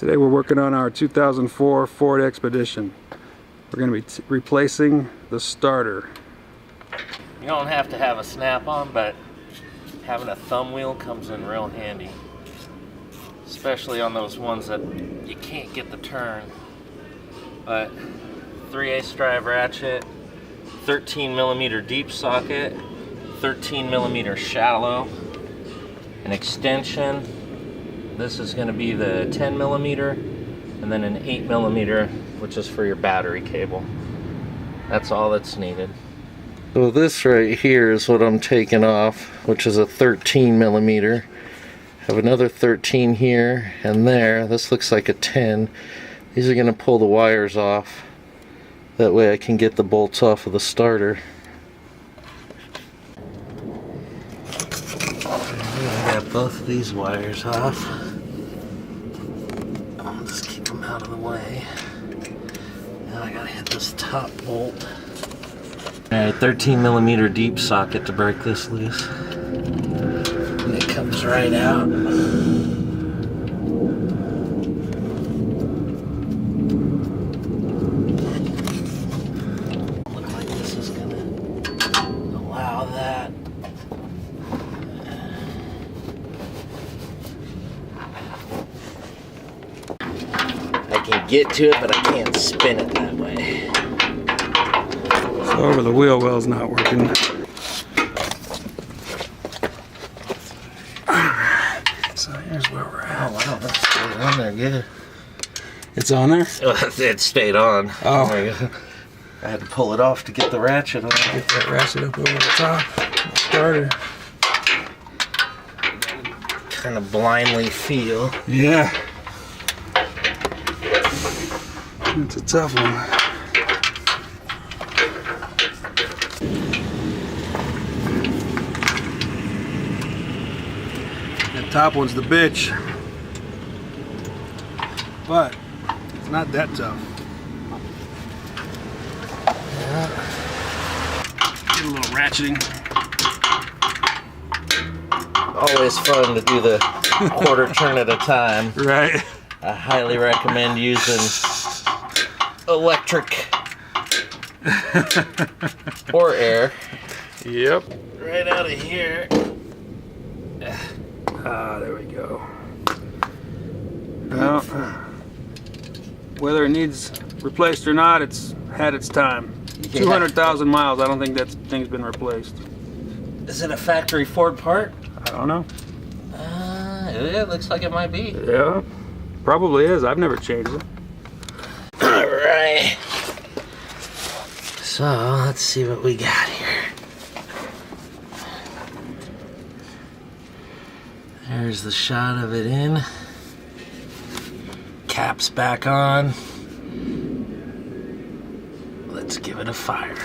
Today we're working on our 2004 Ford Expedition. We're going to be replacing the starter. You don't have to have a snap-on, but having a thumb wheel comes in real handy. Especially on those ones that you can't get the turn. But 3/8 drive ratchet, 13mm deep socket, 13mm shallow, an extension. This is going to be the 10mm, and then an 8mm, which is for your battery cable. That's all that's needed. So this right here is what I'm taking off, which is a 13mm. Have another 13 here and there. This looks like a 10. These are going to pull the wires off. That way I can get the bolts off of the starter. I got both of these wires off. I'll just keep them out of the way. Now I gotta hit this top bolt. Alright, 13mm deep socket to break this loose. And it comes right out. Look like this is gonna allow that. I can get to it, but I can't spin it that way. So over the wheel well's not working. Alright, so here's where we're at. Oh wow, that's stayed on there good. It's on there? It stayed on. Oh. There you go. I had to pull it off to get the ratchet on. Get that ratchet up over the top. Starter. Kind of blindly feel. Yeah. It's a tough one. The top one's the bitch, but it's not that tough. Get a little ratcheting. Always fun to do the quarter turn at a time. Right. I highly recommend using electric or air. Yep. Right out of here. Ah, there we go. Well, whether it needs replaced or not, it's had its time. Yeah. 200,000 miles. I don't think that thing's been replaced. Is it a factory Ford part? I don't know. It looks like it might be. Yeah, probably is. I've never changed it. Alright. So, let's see what we got here. There's the shot of it in. Cap's back on. Let's give it a fire.